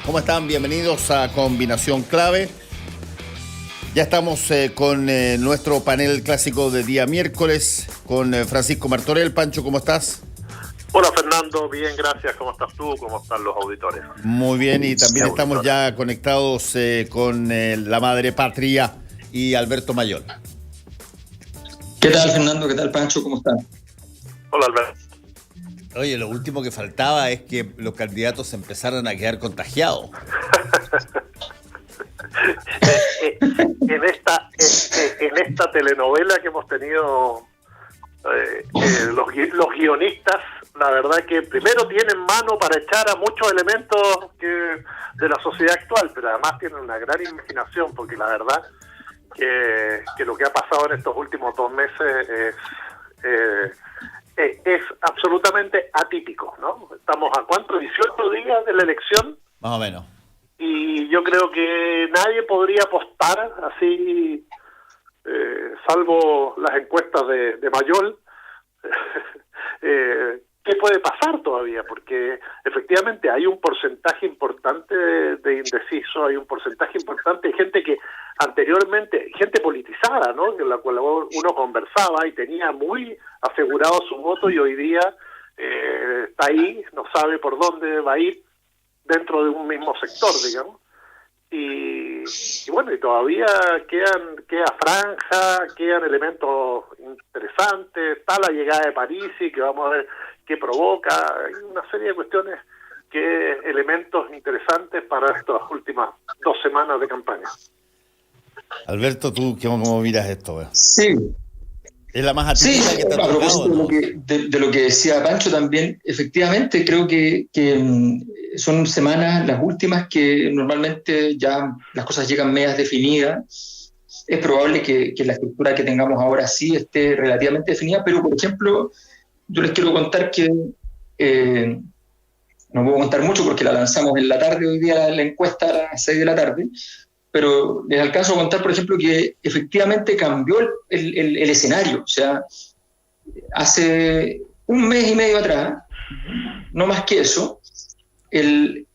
¿Cómo están? Bienvenidos a Combinación Clave. Ya estamos con nuestro panel clásico de día miércoles con Francisco Martorell. Pancho, ¿cómo estás? Hola Fernando, bien, gracias. ¿Cómo estás tú? ¿Cómo están los auditores? Muy bien, y también estamos ya conectados con la madre patria y Alberto Mayol. ¿Qué tal, Fernando? ¿Qué tal, Pancho? ¿Cómo están? Hola Alberto. Oye, lo último que faltaba es que los candidatos empezaran a quedar contagiados. En esta telenovela que hemos tenido los guionistas, la verdad que primero tienen mano para echar a muchos elementos de la sociedad actual, pero además tienen una gran imaginación, porque la verdad que lo que ha pasado en estos últimos 2 meses es absolutamente atípico, ¿no? Estamos a ¿cuánto? 18 días de la elección. Más o menos. Y yo creo que nadie podría apostar así, salvo las encuestas de Mayol, qué puede pasar todavía, porque efectivamente hay un porcentaje importante de indecisos, hay un porcentaje importante de gente que anteriormente, gente politizada, ¿no?, con la cual uno conversaba y tenía muy asegurado su voto, y hoy día está ahí, no sabe por dónde va a ir dentro de un mismo sector, digamos. Y bueno, y todavía queda franja, quedan elementos interesantes, está la llegada de París, y que vamos a ver qué provoca, hay una serie de cuestiones, elementos interesantes para estas últimas 2 semanas de campaña. Alberto, ¿tú cómo miras esto? Sí. Es la más atípica que te ha a tocado, propósito ¿no? de lo que decía Pancho también, efectivamente creo que son semanas las últimas que normalmente ya las cosas llegan medias definidas. Es probable que la estructura que tengamos ahora sí esté relativamente definida, pero por ejemplo, yo les quiero contar que no puedo contar mucho porque la lanzamos en la tarde hoy día, la encuesta a las 6 de la tarde, pero les alcanzo a contar, por ejemplo, que efectivamente cambió el escenario. O sea, hace 1 mes y medio atrás, no más que eso, el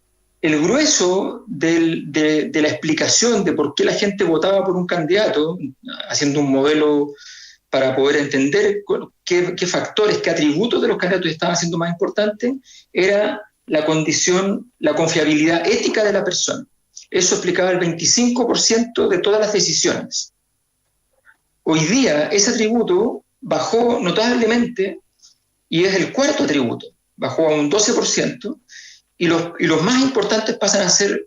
grueso de la explicación de por qué la gente votaba por un candidato, haciendo un modelo para poder entender qué factores, qué atributos de los candidatos estaban siendo más importantes, era la condición, la confiabilidad ética de la persona. Eso explicaba el 25% de todas las decisiones. Hoy día ese atributo bajó notablemente y es el 4.º atributo, bajó a un 12%, y los más importantes pasan a ser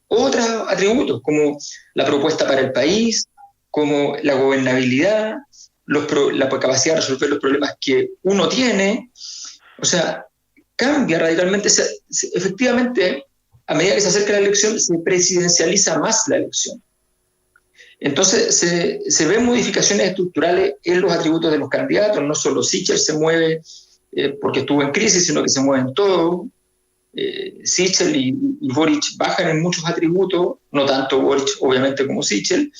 otros atributos, como la propuesta para el país, como la gobernabilidad, la capacidad de resolver los problemas que uno tiene. O sea, cambia radicalmente. Efectivamente, a medida que se acerca la elección, se presidencializa más la elección. Entonces, se ven modificaciones estructurales en los atributos de los candidatos. No solo Sichel se mueve porque estuvo en crisis, sino que se mueven todos. Sichel y Boric bajan en muchos atributos, no tanto Boric, obviamente, como Sichel.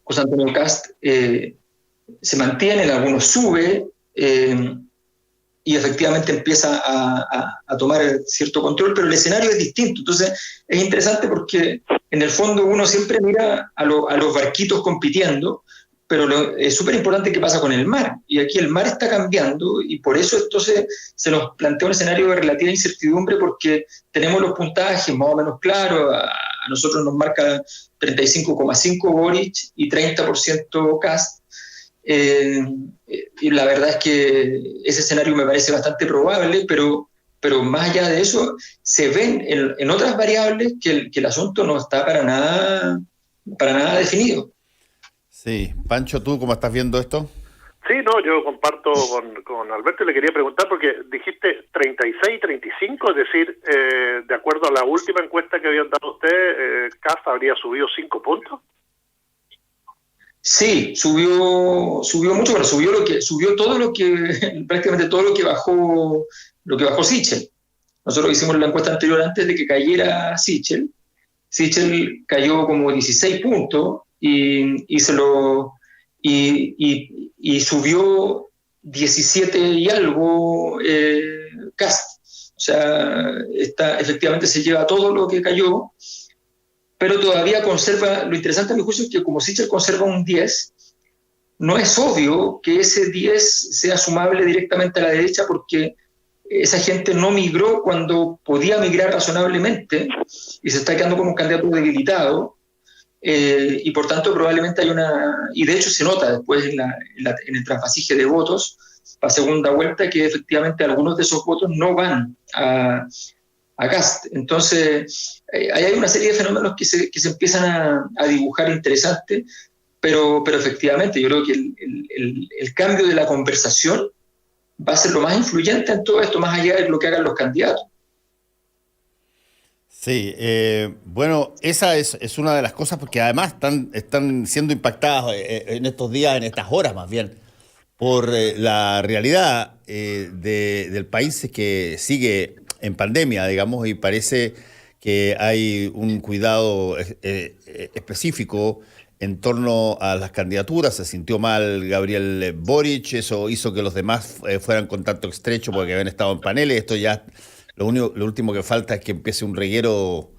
José Antonio Kast se mantiene, en algunos sube, y efectivamente empieza a tomar cierto control, pero el escenario es distinto. Entonces es interesante porque en el fondo uno siempre mira a los barquitos compitiendo, pero es súper importante qué pasa con el mar, y aquí el mar está cambiando, y por eso entonces se nos plantea un escenario de relativa incertidumbre, porque tenemos los puntajes más o menos claros. A nosotros nos marca 35,5 Boric y 30% Kast. Y la verdad es que ese escenario me parece bastante probable, pero más allá de eso, se ven en otras variables que el asunto no está para nada definido. Sí. Pancho, ¿tú cómo estás viendo esto? Sí, no, yo comparto con Alberto, y le quería preguntar, porque dijiste 36, 35, es decir, de acuerdo a la última encuesta que habían dado usted, Kast habría subido 5 puntos. Sí, subió mucho, pero subió todo lo que prácticamente todo lo que bajó Sichel. Nosotros hicimos la encuesta anterior antes de que cayera Sichel. Sichel cayó como 16 puntos y subió 17 y algo Kast. O sea, efectivamente se lleva todo lo que cayó, pero todavía conserva, lo interesante a mi juicio es que como Sichel conserva un 10, no es obvio que ese 10 sea sumable directamente a la derecha porque esa gente no migró cuando podía migrar razonablemente y se está quedando como un candidato debilitado. Y por tanto probablemente hay y de hecho se nota después en el trasvasije de votos, la segunda vuelta, que efectivamente algunos de esos votos no van a Kast. Entonces, ahí hay una serie de fenómenos que se empiezan a dibujar interesantes, pero efectivamente yo creo que el cambio de la conversación va a ser lo más influyente en todo esto, más allá de lo que hagan los candidatos. Sí, bueno, esa es una de las cosas porque además están siendo impactadas en estos días, en estas horas más bien, por la realidad del país que sigue en pandemia, digamos, y parece que hay un cuidado específico en torno a las candidaturas. Se sintió mal Gabriel Boric, eso hizo que los demás fueran contacto estrecho porque habían estado en paneles. Esto ya, lo último que falta es que empiece un reguero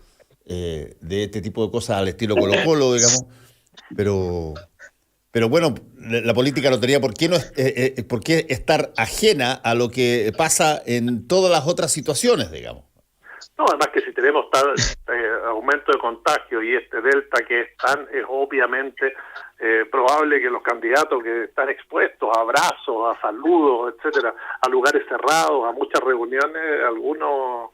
de este tipo de cosas al estilo Colo-Colo, digamos. Pero bueno, la política no tenía por qué estar ajena a lo que pasa en todas las otras situaciones, digamos. No, además que si tenemos tal aumento de contagio y este delta que es obviamente probable que los candidatos que están expuestos a abrazos, a saludos, etcétera, a lugares cerrados, a muchas reuniones, alguno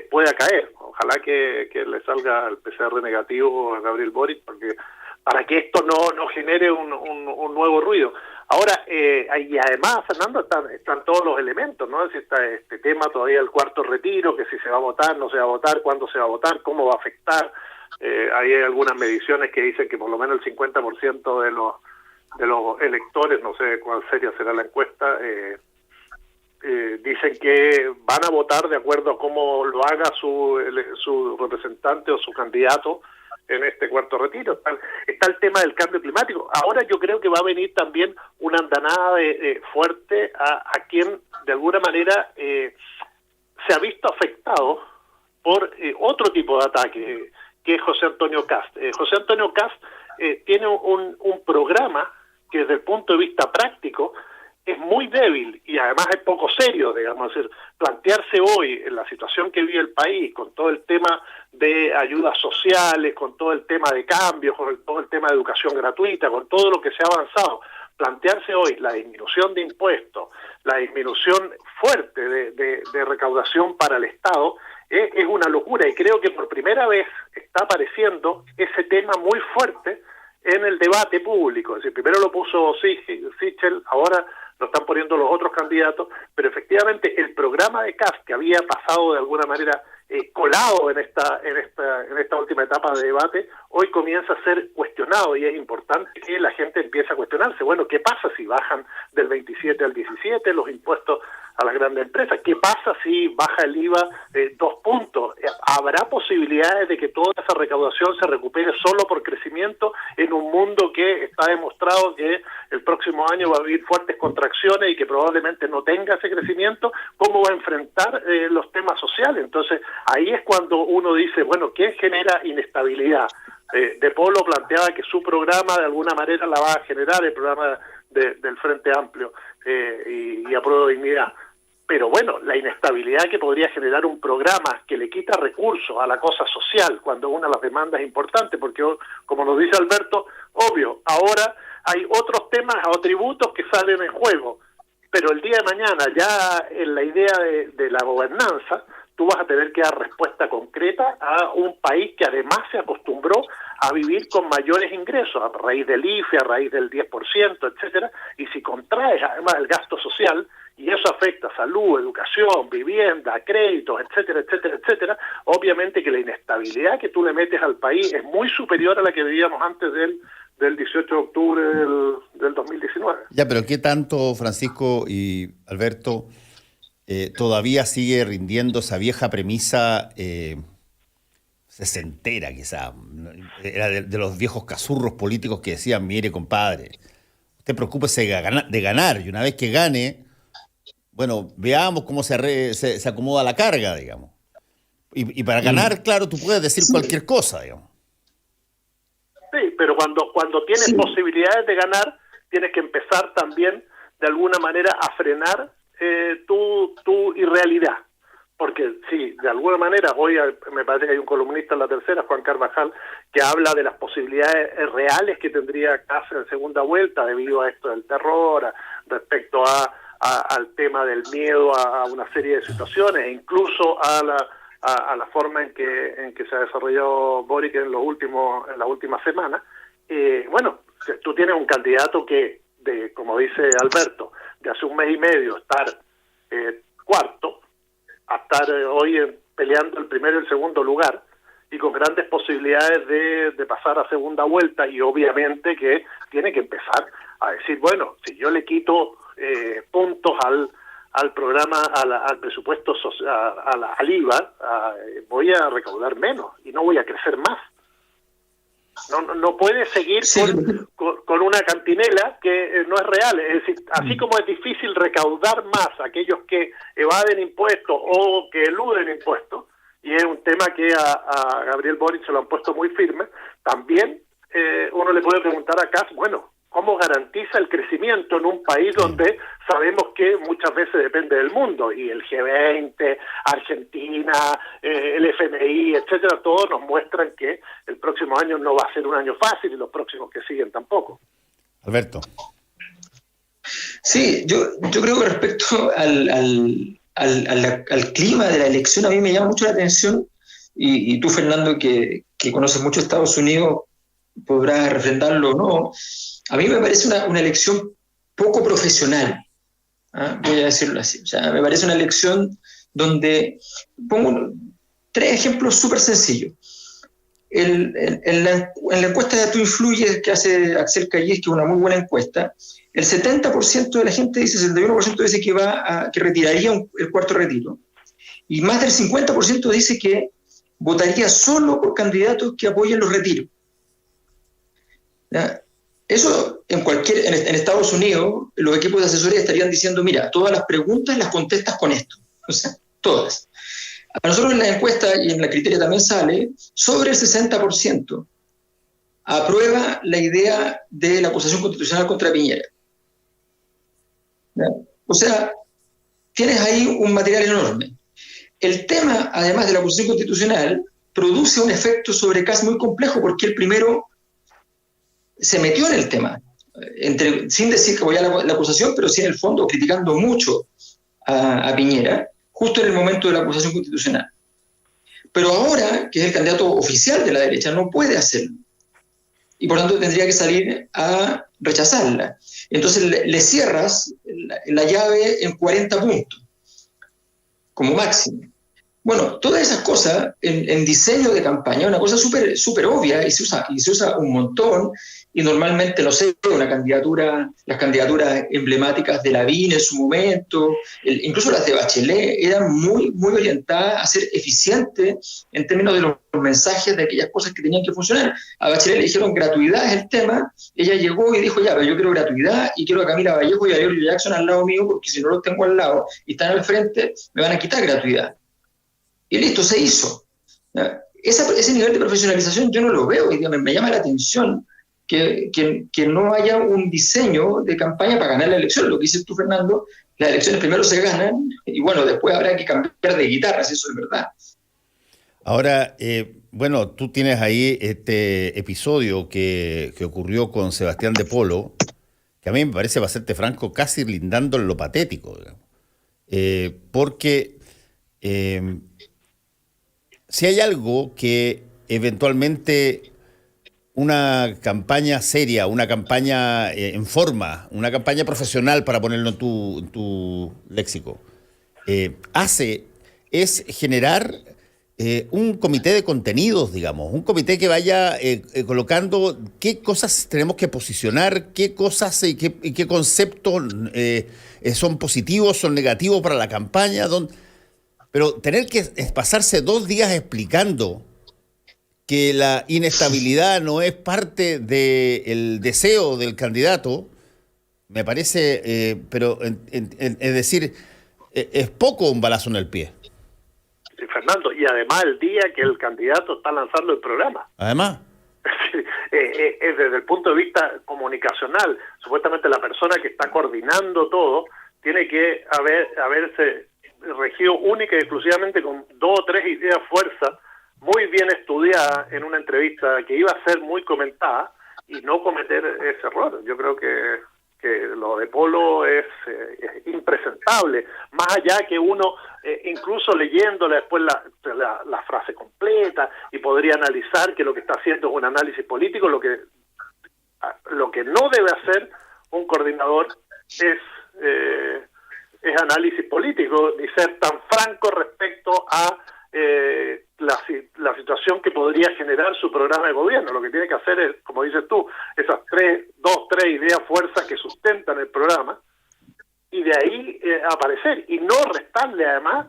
pueda caer. Ojalá que le salga el PCR negativo a Gabriel Boric, porque para que esto no genere un nuevo ruido. Ahora, y además, Fernando, están todos los elementos, ¿no? Si está este tema todavía el cuarto retiro, que si se va a votar, no se va a votar, cuándo se va a votar, cómo va a afectar. Hay algunas mediciones que dicen que por lo menos el 50% de los electores, no sé cuál seria será la encuesta, dicen que van a votar de acuerdo a cómo lo haga su representante o su candidato en este cuarto retiro. Está el tema del cambio climático. Ahora yo creo que va a venir también una andanada fuerte a quien de alguna manera se ha visto afectado por otro tipo de ataque, que es José Antonio Kast. José Antonio Kast tiene un programa que desde el punto de vista práctico es muy débil y además es poco serio, digamos. Es decir, plantearse hoy en la situación que vive el país, con todo el tema de ayudas sociales, con todo el tema de cambios, con todo el tema de educación gratuita, con todo lo que se ha avanzado, plantearse hoy la disminución de impuestos, la disminución fuerte de recaudación para el Estado, es una locura, y creo que por primera vez está apareciendo ese tema muy fuerte en el debate público. Es decir, primero lo puso Sichel, ahora lo están poniendo los otros candidatos, pero efectivamente el programa de Kast, que había pasado de alguna manera colado en esta última etapa de debate, hoy comienza a ser cuestionado, y es importante que la gente empiece a cuestionarse. Bueno, ¿qué pasa si bajan del 27 al 17 los impuestos a las grandes empresas? ¿Qué pasa si baja el IVA 2 puntos? ¿Habrá posibilidades de que toda esa recaudación se recupere solo por crecimiento en un mundo que está demostrado que el próximo año va a vivir fuertes contracciones y que probablemente no tenga ese crecimiento? ¿Cómo va a enfrentar los temas sociales? Entonces, ahí es cuando uno dice, bueno, ¿qué genera inestabilidad? De Polo planteaba que su programa de alguna manera la va a generar, el programa del Frente Amplio y Apruebo Dignidad. Pero bueno, la inestabilidad que podría generar un programa que le quita recursos a la cosa social cuando una de las demandas es importante, porque como nos dice Alberto, obvio, ahora hay otros temas o tributos que salen en juego, pero el día de mañana ya en la idea de la gobernanza, tú vas a tener que dar respuesta concreta a un país que además se acostumbró a vivir con mayores ingresos, a raíz del IFE, a raíz del 10%, etcétera, y si contraes además el gasto social, y eso afecta salud, educación, vivienda, créditos, etcétera, etcétera, etcétera, obviamente que la inestabilidad que tú le metes al país es muy superior a la que vivíamos antes del 18 de octubre del 2019. Ya, pero ¿qué tanto, Francisco y Alberto, todavía sigue rindiendo esa vieja premisa sesentera, quizá? Era de los viejos cazurros políticos que decían, mire, compadre, usted preocúpese de ganar, y una vez que gane, bueno, veamos cómo se acomoda la carga, digamos. Y para ganar, claro, tú puedes decir cualquier cosa, digamos. Sí, pero cuando tienes posibilidades de ganar, tienes que empezar también, de alguna manera, a frenar tu irrealidad. Porque sí, de alguna manera, hoy me parece que hay un columnista en La Tercera, Juan Carvajal, que habla de las posibilidades reales que tendría Kast en segunda vuelta debido a esto del terror, respecto al tema del miedo a una serie de situaciones, e incluso a la forma en que se ha desarrollado Boric en las últimas semanas. Bueno, tú tienes un candidato que, como dice Alberto, de hace un mes y medio estar cuarto, a estar hoy peleando el primero y el segundo lugar, y con grandes posibilidades de pasar a segunda vuelta, y obviamente que tiene que empezar a decir, bueno, si yo le quito puntos al programa, al presupuesto social, al IVA, voy a recaudar menos y no voy a crecer más. No puede seguir con una cantinela que no es real. Es decir, así como es difícil recaudar más a aquellos que evaden impuestos o que eluden impuestos, y es un tema que a Gabriel Boric se lo han puesto muy firme, también uno le puede preguntar a Kast, bueno, ¿cómo garantiza el crecimiento en un país donde sabemos que muchas veces depende del mundo? Y el G20, Argentina, el FMI, etcétera, todos nos muestran que el próximo año no va a ser un año fácil y los próximos que siguen tampoco. Alberto. Sí, yo creo que respecto al clima de la elección, a mí me llama mucho la atención, y tú, Fernando, que conoces mucho Estados Unidos, podrás refrendarlo o no. A mí me parece una elección poco profesional, voy a decirlo así. O sea, me parece una elección donde pongo tres ejemplos súper sencillos. En la encuesta de Tú Influyes que hace Axel Calles, que es una muy buena encuesta, el 70% de la gente dice, el 71% dice que retiraría el cuarto retiro, y más del 50% dice que votaría solo por candidatos que apoyen los retiros. ¿Ya? Eso en Estados Unidos, los equipos de asesoría estarían diciendo, mira, todas las preguntas las contestas con esto. O sea, todas. A nosotros en la encuesta y en la criteria también sale, sobre el 60% aprueba la idea de la acusación constitucional contra Piñera. ¿Ya? O sea, tienes ahí un material enorme. El tema, además de la acusación constitucional, produce un efecto sobre Kast muy complejo, porque el primero se metió en el tema, sin decir que voy a la acusación, pero sí en el fondo criticando mucho a Piñera, justo en el momento de la acusación constitucional. Pero ahora, que es el candidato oficial de la derecha, no puede hacerlo. Y por tanto tendría que salir a rechazarla. Entonces le cierras la llave en 40 puntos, como máximo. Bueno, todas esas cosas en diseño de campaña, una cosa súper obvia, y se usa un montón, y normalmente, no sé, las candidaturas emblemáticas de Lavín en su momento, incluso las de Bachelet, eran muy, muy orientadas a ser eficientes en términos de los mensajes de aquellas cosas que tenían que funcionar. A Bachelet le dijeron gratuidad es el tema, ella llegó y dijo, ya, pero yo quiero gratuidad y quiero a Camila Vallejo y a Giorgio Jackson al lado mío, porque si no los tengo al lado y están al frente, me van a quitar gratuidad. Y listo, se hizo. Ese nivel de profesionalización yo no lo veo, y me llama la atención que no haya un diseño de campaña para ganar la elección. Lo que dices tú, Fernando, las elecciones primero se ganan y bueno, después habrá que cambiar de guitarras, eso es verdad. Ahora, bueno, tú tienes ahí este episodio que ocurrió con Sebastián de Polo, que a mí me parece, para serte franco, casi lindando en lo patético, digamos. Porque si hay algo que eventualmente una campaña seria, una campaña en forma, una campaña profesional, para ponerlo en tu léxico, hace es generar un comité de contenidos, digamos, un comité que vaya colocando qué cosas tenemos que posicionar, qué cosas y qué conceptos son positivos, son negativos para la campaña, pero tener que pasarse 2 días explicando que la inestabilidad no es parte del deseo del candidato, me parece, pero es decir, es poco un balazo en el pie. Sí, Fernando, y además el día que el candidato está lanzando el programa. Además. Desde el punto de vista comunicacional, supuestamente la persona que está coordinando todo tiene que haberse regido única y exclusivamente con 2 o 3 ideas fuerza muy bien estudiadas en una entrevista que iba a ser muy comentada y no cometer ese error. Yo creo que lo de Polo es impresentable, más allá que uno, incluso leyéndole después la frase completa, y podría analizar que lo que está haciendo es un análisis político. Lo que no debe hacer un coordinador es análisis político, ni ser tan franco respecto a la situación que podría generar su programa de gobierno. Lo que tiene que hacer es, como dices tú, esas 2, 3 ideas fuerzas que sustentan el programa, y de ahí aparecer, y no restarle además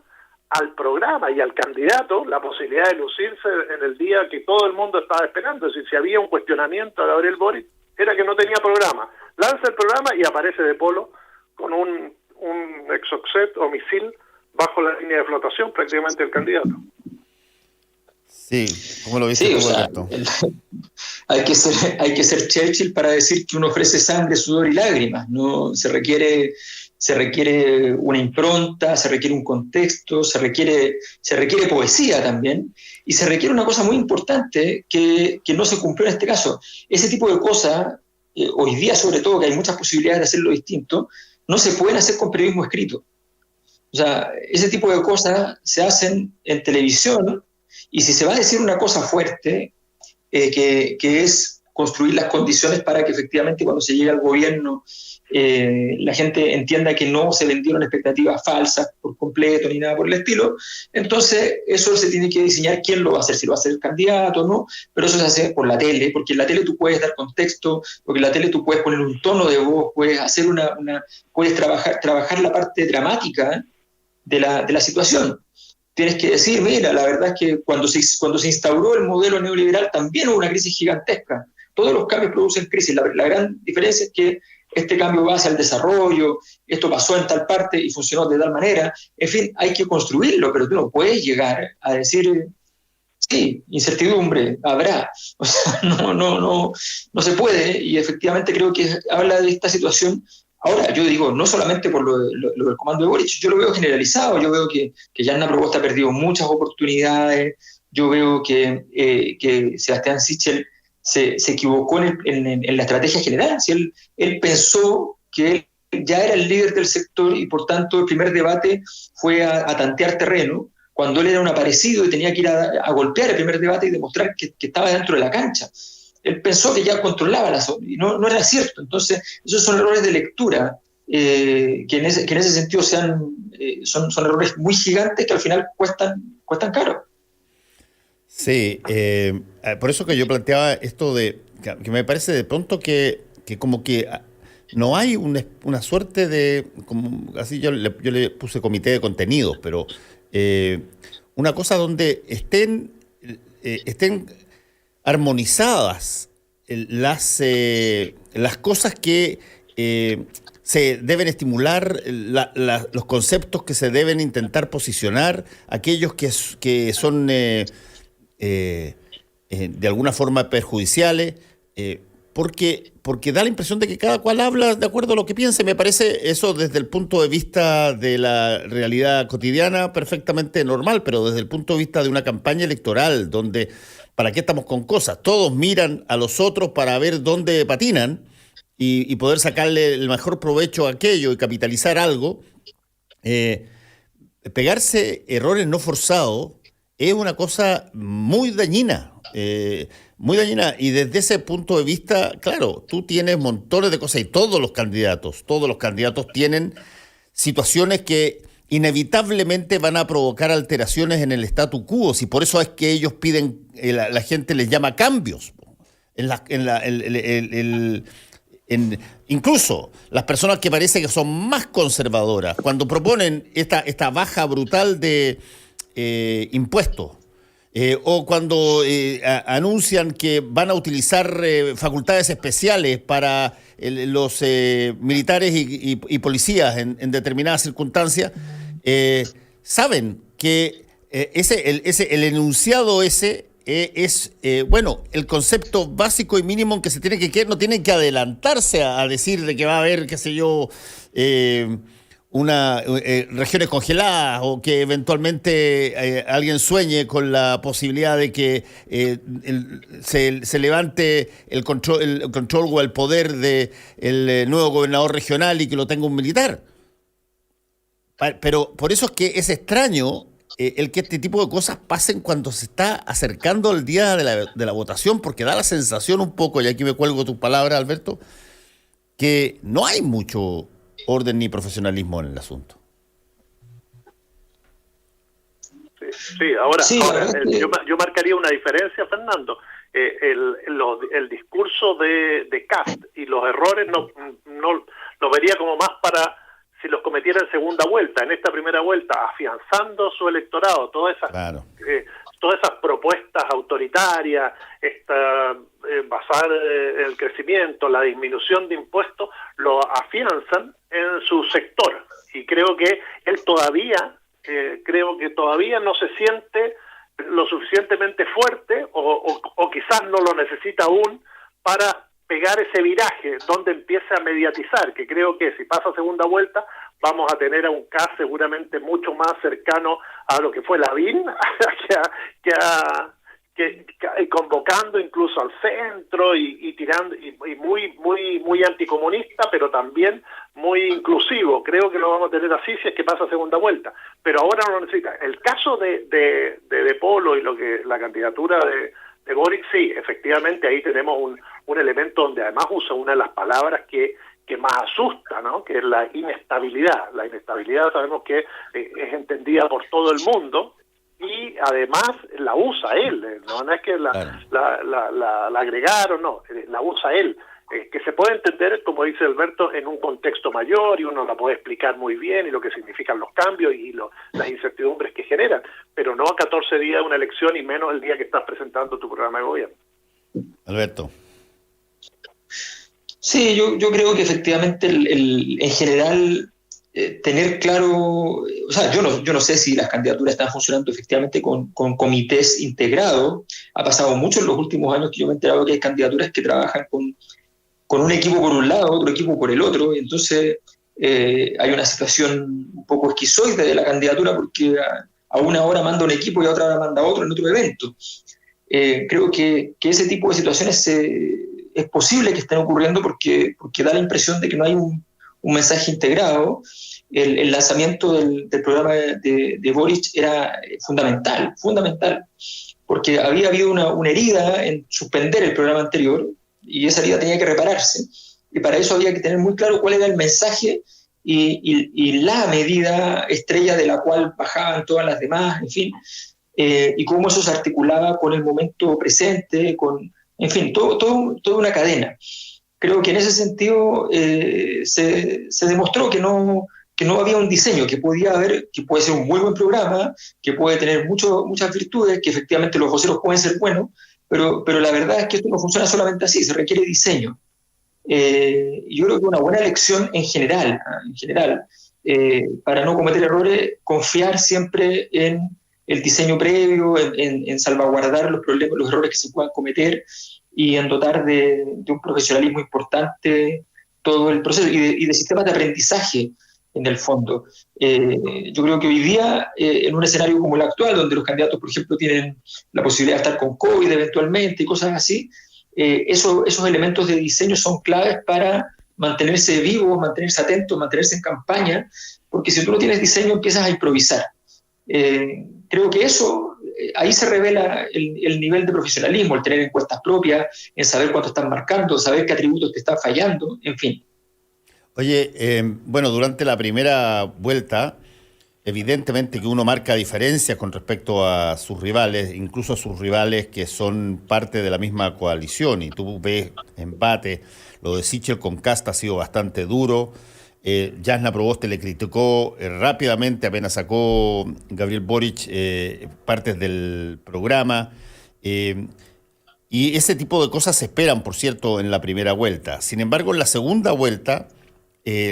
al programa y al candidato la posibilidad de lucirse en el día que todo el mundo estaba esperando. Es decir, si había un cuestionamiento a Gabriel Boric, era que no tenía programa. Lanza el programa y aparece de Polo con un Exocet o misil bajo la línea de flotación, prácticamente el candidato. Sí, ¿cómo lo viste? Sí, o sea, hay que ser Churchill para decir que uno ofrece sangre, sudor y lágrimas. No se requiere una impronta, se requiere un contexto, se requiere poesía también, y se requiere una cosa muy importante que no se cumplió en este caso. Ese tipo de cosas, hoy día sobre todo, que hay muchas posibilidades de hacerlo distinto, no se pueden hacer con periodismo escrito. O sea, ese tipo de cosas se hacen en televisión, y si se va a decir una cosa fuerte, que es construir las condiciones para que efectivamente cuando se llegue al gobierno la gente entienda que no se vendieron expectativas falsas por completo ni nada por el estilo, entonces eso se tiene que diseñar quién lo va a hacer, si lo va a hacer el candidato o no, pero eso se hace por la tele, porque en la tele tú puedes dar contexto, porque en la tele tú puedes poner un tono de voz, puedes hacer puedes trabajar la parte dramática de la situación. Tienes que decir, mira, la verdad es que cuando se instauró el modelo neoliberal también hubo una crisis gigantesca. Todos los cambios producen crisis. La gran diferencia es que este cambio va hacia el desarrollo, esto pasó en tal parte y funcionó de tal manera. En fin, hay que construirlo, pero tú no puedes llegar a decir, sí, incertidumbre, habrá. O sea, no se puede, y efectivamente creo que habla de esta situación. Ahora, yo digo, no solamente por lo del comando de Boric, yo lo veo generalizado, yo veo que Yanna Proboste ha perdido muchas oportunidades, yo veo que Sebastián Sichel se equivocó en la estrategia general. Si él pensó que él ya era el líder del sector y por tanto el primer debate fue a tantear terreno, cuando él era un aparecido y tenía que ir a golpear el primer debate y demostrar que estaba dentro de la cancha. Él pensó que ya controlaba la zona, y no era cierto. Entonces, esos son errores de lectura que en ese sentido son errores muy gigantes que al final cuestan caro. Sí, por eso que yo planteaba esto de que me parece de pronto que como que no hay una suerte de, como, así yo le puse comité de contenidos, pero una cosa donde estén armonizadas las cosas que se deben estimular, los conceptos que se deben intentar posicionar, aquellos que son de alguna forma perjudiciales, porque da la impresión de que cada cual habla de acuerdo a lo que piensa. Me parece eso desde el punto de vista de la realidad cotidiana perfectamente normal, pero desde el punto de vista de una campaña electoral donde ¿para qué estamos con cosas? Todos miran a los otros para ver dónde patinan y poder sacarle el mejor provecho a aquello y capitalizar algo. Pegarse errores no forzados es una cosa muy dañina, y desde ese punto de vista, claro, tú tienes montones de cosas y todos los candidatos tienen situaciones que inevitablemente van a provocar alteraciones en el statu quo, si por eso es que ellos piden, la gente les llama cambios. Incluso las personas que parece que son más conservadoras, cuando proponen esta baja brutal de impuestos, o cuando anuncian que van a utilizar facultades especiales para los militares y policías en determinadas circunstancias, saben que el enunciado ese es, bueno, el concepto básico y mínimo en que se tiene que quedar. No tienen que adelantarse a decir de que va a haber, qué sé yo, regiones congeladas, o que eventualmente alguien sueñe con la posibilidad de que se levante el control o el poder del nuevo gobernador regional y que lo tenga un militar. Pero por eso es que es extraño el que este tipo de cosas pasen cuando se está acercando el día de la votación, porque da la sensación un poco, y aquí me cuelgo tus palabras, Alberto, que no hay mucho orden ni profesionalismo en el asunto. Sí, ahora yo marcaría una diferencia, Fernando. El discurso de Kast y los errores no lo vería como más para si los cometiera en segunda vuelta. En esta primera vuelta, afianzando su electorado, todas esas propuestas autoritarias, basar el crecimiento, la disminución de impuestos, lo afianzan en su sector. Y creo que él todavía no se siente lo suficientemente fuerte, o quizás no lo necesita aún para pegar ese viraje donde empiece a mediatizar, que creo que si pasa segunda vuelta vamos a tener a un caso seguramente mucho más cercano a lo que fue Lavín, que convocando incluso al centro y tirando y muy anticomunista, pero también muy inclusivo. Creo que lo vamos a tener así si es que pasa segunda vuelta, pero ahora no lo necesita. El caso de Polo y la candidatura de Boric, sí, efectivamente ahí tenemos un elemento donde además usa una de las palabras que más asusta, ¿no? Que es la inestabilidad. La inestabilidad sabemos que es entendida por todo el mundo, y además la usa él, no es que la agregaron, no, la usa él, que se puede entender, como dice Alberto, en un contexto mayor, y uno la puede explicar muy bien, y lo que significan los cambios y las incertidumbres que generan, pero no a 14 días de una elección, y menos el día que estás presentando tu programa de gobierno. Alberto. Sí, yo creo que efectivamente en general tener claro, o sea, yo no sé si las candidaturas están funcionando efectivamente con comités integrados. Ha pasado mucho en los últimos años que yo me he enterado que hay candidaturas que trabajan con un equipo por un lado, otro equipo por el otro, y entonces hay una situación un poco esquizoide de la candidatura, porque a una hora manda un equipo y a otra hora manda otro en otro evento. Creo que ese tipo de situaciones es posible que estén ocurriendo porque da la impresión de que no hay un mensaje integrado. El lanzamiento del programa de Boric era fundamental, porque había habido una herida en suspender el programa anterior, y esa herida tenía que repararse, y para eso había que tener muy claro cuál era el mensaje y la medida estrella de la cual bajaban todas las demás, en fin, y cómo eso se articulaba con el momento presente, en fin, toda una cadena. Creo que en ese sentido se demostró que no había un diseño, que puede ser un muy buen programa, que puede tener muchas virtudes, que efectivamente los voceros pueden ser buenos, pero la verdad es que esto no funciona solamente así, se requiere diseño. Yo creo que una buena elección en general, para no cometer errores, confiar siempre en el diseño previo, en salvaguardar los errores que se puedan cometer, y en dotar de un profesionalismo importante todo el proceso, y de sistemas de aprendizaje en el fondo. Yo creo que hoy día, en un escenario como el actual, donde los candidatos, por ejemplo, tienen la posibilidad de estar con COVID eventualmente y cosas así, esos elementos de diseño son claves para mantenerse vivos, mantenerse atentos, mantenerse en campaña, porque si tú no tienes diseño empiezas a improvisar. Creo que ahí se revela el nivel de profesionalismo, el tener encuestas propias, en saber cuánto están marcando, saber qué atributos te están fallando, en fin. Oye, bueno, durante la primera vuelta, evidentemente que uno marca diferencias con respecto a sus rivales, incluso a sus rivales que son parte de la misma coalición, y tú ves empate. Lo de Sichel con Kast ha sido bastante duro. Jasna Proboste le criticó rápidamente, apenas sacó Gabriel Boric partes del programa. Y ese tipo de cosas se esperan, por cierto, en la primera vuelta. Sin embargo, en la segunda vuelta,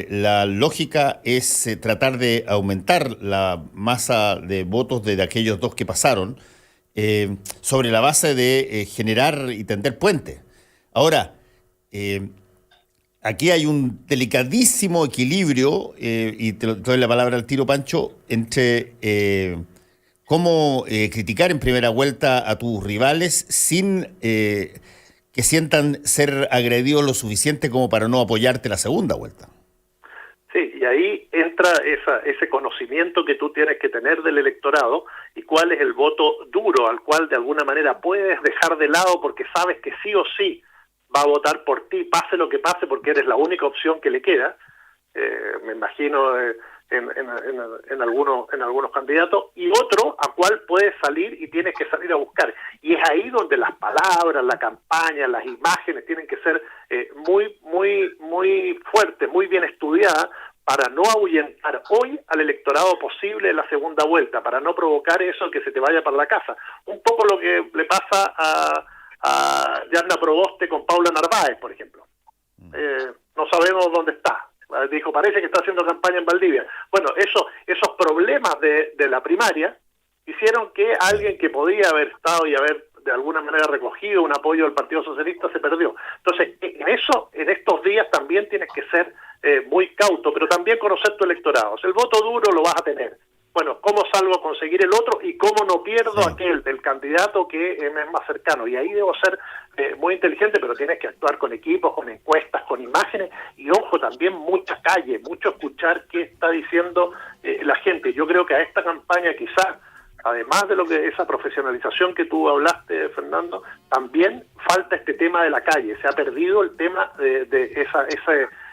la lógica es tratar de aumentar la masa de votos de aquellos dos que pasaron sobre la base de generar y tender puentes. Ahora, aquí hay un delicadísimo equilibrio, y te doy la palabra al tiro, Pancho, entre cómo criticar en primera vuelta a tus rivales sin que sientan ser agredidos lo suficiente como para no apoyarte la segunda vuelta. Sí, y ahí entra ese conocimiento que tú tienes que tener del electorado y cuál es el voto duro al cual de alguna manera puedes dejar de lado porque sabes que sí o sí va a votar por ti, pase lo que pase, porque eres la única opción que le queda. Me imagino en algunos candidatos, y otro a cual puedes salir y tienes que salir a buscar. Y es ahí donde las palabras, la campaña, las imágenes tienen que ser muy fuertes, muy bien estudiadas, para no ahuyentar hoy al electorado posible en la segunda vuelta, para no provocar eso que se te vaya para la casa. Un poco lo que le pasa a Yarna Proboste con Paula Narváez, por ejemplo. No sabemos dónde está. Dijo, parece que está haciendo campaña en Valdivia. Bueno, esos problemas de la primaria hicieron que alguien que podía haber estado y haber de alguna manera recogido un apoyo del Partido Socialista se perdió. Entonces, en estos días también tienes que ser muy cauto, pero también conocer tu electorado. O sea, el voto duro lo vas a tener. Bueno, ¿cómo salgo a conseguir el otro y cómo no pierdo aquel del candidato que me es más cercano? Y ahí debo ser muy inteligente, pero tienes que actuar con equipos, con encuestas, con imágenes y, ojo, también mucha calle, mucho escuchar qué está diciendo la gente. Yo creo que a esta campaña quizás, además de lo que esa profesionalización que tú hablaste, Fernando, también falta este tema de la calle. Se ha perdido el tema de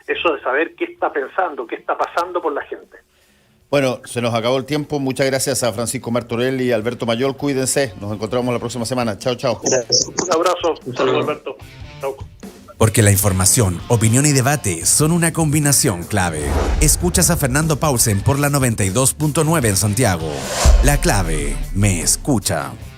eso de saber qué está pensando, qué está pasando por la gente. Bueno, se nos acabó el tiempo. Muchas gracias a Francisco Martorell y Alberto Mayol. Cuídense. Nos encontramos la próxima semana. Chao, chao. Gracias. Un abrazo. Un saludo, Alberto. Chao. Porque la información, opinión y debate son una combinación clave. Escuchas a Fernando Paulsen por la 92.9 en Santiago. La clave me escucha.